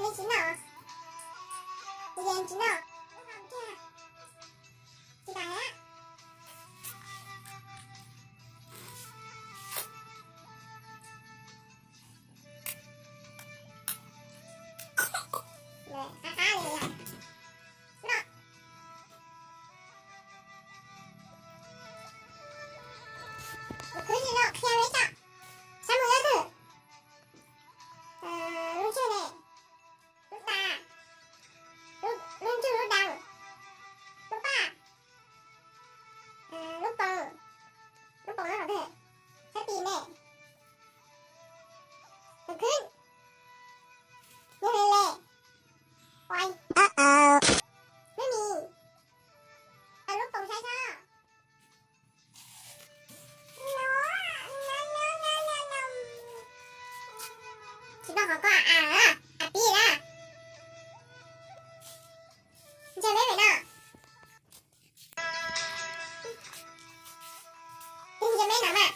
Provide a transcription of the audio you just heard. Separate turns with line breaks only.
ไม่ชิ้นเหรอเย็นชิ้นเหรอกี่บาทอะเลยราคาเลยอะเนาะคือสิเนาะเคลียร์ไว้จ้ะสมุนก็คือลูกชื่อเลยลูกตาลูกชื่อลูกดังลูกป้าลูกโป่งนั่นของเธอใช้ปีนเนี่ยลุกขึ้นยืนเลยปล่อยไม่มีเอาลูกโป่งใช้ท่อคิดว่าเขาก็ปีนะจะไม่เหมือนอ่ะจะไม่หนาอ่ะ